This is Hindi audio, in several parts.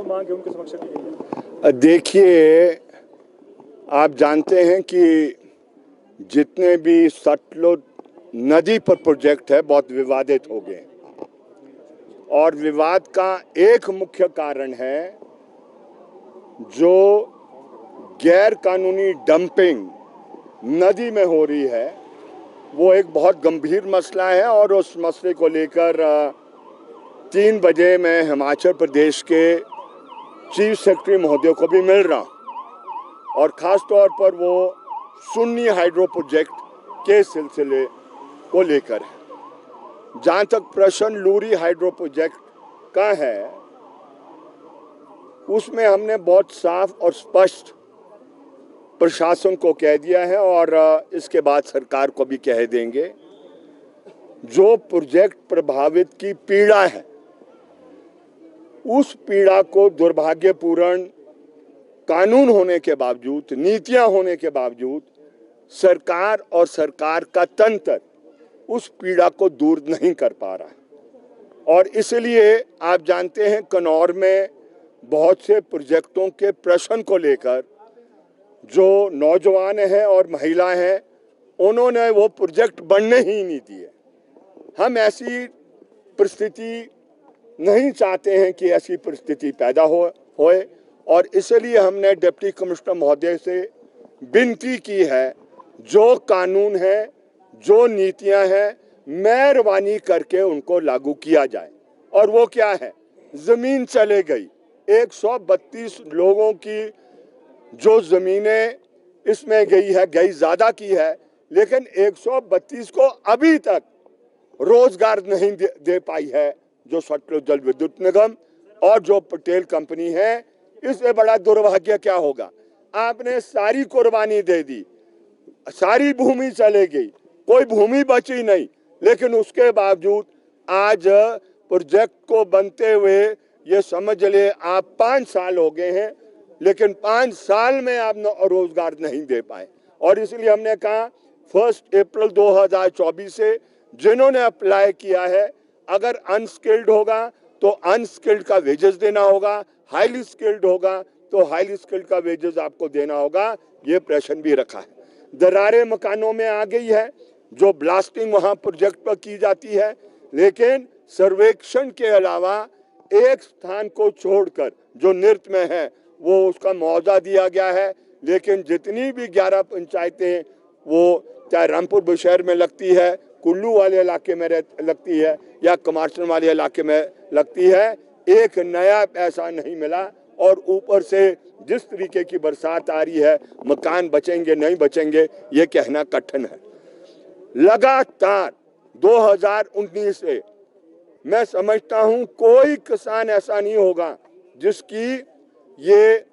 मांग है उनके समक्ष की गई है। देखिए, आप जानते हैं कि जितने भी सतलुज नदी पर प्रोजेक्ट है बहुत विवादित हो गए और विवाद का एक मुख्य कारण है जो गैर कानूनी डंपिंग नदी में हो रही है। वो एक बहुत गंभीर मसला है और उस मसले को लेकर 3 बजे मैं हिमाचल प्रदेश के चीफ सेक्रेटरी महोदय को भी मिल रहा हूँ और ख़ास तौर पर वो सुन्नी हाइड्रो प्रोजेक्ट के सिलसिले को लेकर है। जहाँ तक प्रश्न लूरी हाइड्रो प्रोजेक्ट का है, उसमें हमने बहुत साफ और स्पष्ट प्रशासन को कह दिया है और इसके बाद सरकार को भी कह देंगे, जो प्रोजेक्ट प्रभावित की पीड़ा है उस पीड़ा को दुर्भाग्यपूर्ण कानून होने के बावजूद, नीतियां होने के बावजूद सरकार और सरकार का तंत्र उस पीड़ा को दूर नहीं कर पा रहा है। और इसलिए आप जानते हैं कन्नौर में बहुत से प्रोजेक्टों के प्रश्न को लेकर जो नौजवान हैं और महिलाएं हैं उन्होंने वो प्रोजेक्ट बनने ही नहीं दिए। हम ऐसी परिस्थिति नहीं चाहते हैं कि ऐसी परिस्थिति पैदा होए और इसलिए हमने डिप्टी कमिश्नर महोदय से विनती की है, जो कानून है, जो नीतियां हैं, मेहरबानी करके उनको लागू किया जाए। और वो क्या है, जमीन चले गई 132 लोगों की जो जमीनें इसमें गई ज्यादा की है, लेकिन 132 को अभी तक रोजगार नहीं दे पाई है जो सतलुज जल विद्युत निगम और जो पटेल कंपनी है। इससे बड़ा दुर्भाग्य क्या होगा, आपने सारी कुर्बानी दे दी, सारी भूमि चले गई, कोई भूमि बची नहीं, लेकिन उसके बावजूद आज प्रोजेक्ट को बनते हुए ये समझ ले आप 5 साल हो गए हैं, लेकिन 5 साल में आप रोजगार नहीं दे पाए। और इसलिए हमने कहा 1 अप्रैल 2024 से जिन्होंने अप्लाई किया है, अगर अनस्किल्ड होगा तो अनस्किल्ड का वेजेस देना होगा, हाईली स्किल्ड होगा तो हाईली स्किल्ड का वेजेस आपको देना होगा। ये प्रश्न भी रखा है। दरारें मकानों में आ गई है, जो ब्लास्टिंग वहां प्रोजेक्ट पर की जाती है, लेकिन सर्वेक्षण के अलावा एक स्थान को छोड़कर जो नृत्य में है वो उसका मुआवजा दिया गया है। लेकिन जितनी भी 11 पंचायतें वो चाहे रामपुर बुशहर में लगती है, कुल्लू वाले इलाके में लगती है या कमार्शन वाले इलाके में लगती है, एक नया पैसा नहीं मिला। और ऊपर से जिस तरीके की बरसात आ रही है, मकान बचेंगे नहीं बचेंगे ये कहना कठिन है। लगातार 2019 से मैं समझता हूं कोई किसान ऐसा नहीं होगा जिसकी ये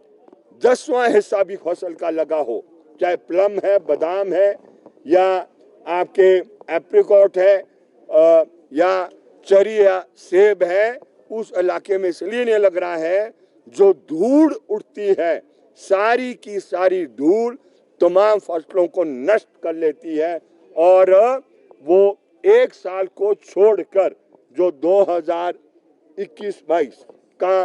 10वां हिस्सा भी फसल का लगा हो, चाहे प्लम है, बादाम है या आपके एप्रिकॉट है या चरी या सेब है। उस इलाके में इसलिए नहीं लग रहा है, जो धूल उड़ती है, सारी की सारी धूल तमाम फसलों को नष्ट कर लेती है। और वो एक साल को छोड़कर जो 2021-22 का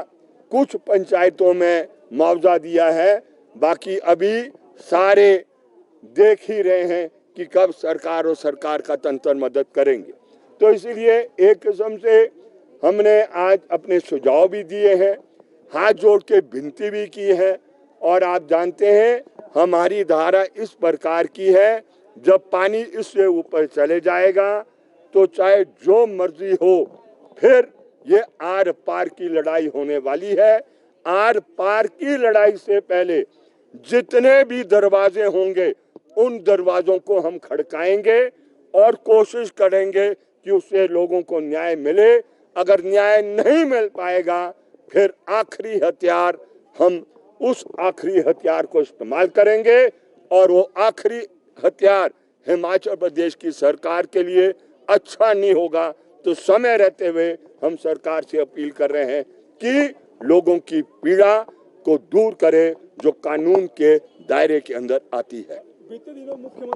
कुछ पंचायतों में मुआवजा दिया है, बाकी अभी सारे देख ही रहे हैं कि कब सरकार और सरकार का तंत्र मदद करेंगे। तो इसलिए एक किस्म से हमने आज अपने सुझाव भी दिए हैं, हाथ जोड़ के विनती भी की है। और आप जानते हैं हमारी धारा इस प्रकार की है, जब पानी इससे ऊपर चले जाएगा तो चाहे जो मर्जी हो, फिर ये आर पार की लड़ाई होने वाली है। आर पार की लड़ाई से पहले जितने भी दरवाजे होंगे उन दरवाजों को हम खड़काएंगे और कोशिश करेंगे कि उससे लोगों को न्याय मिले। अगर न्याय नहीं मिल पाएगा, फिर आखिरी हथियार, हम उस आखिरी हथियार को इस्तेमाल करेंगे और वो आखिरी हथियार हिमाचल प्रदेश की सरकार के लिए अच्छा नहीं होगा। तो समय रहते हुए हम सरकार से अपील कर रहे हैं कि लोगों की पीड़ा को दूर करें जो कानून के दायरे के अंदर आती है। बीते दिनों मुख्यमंत्री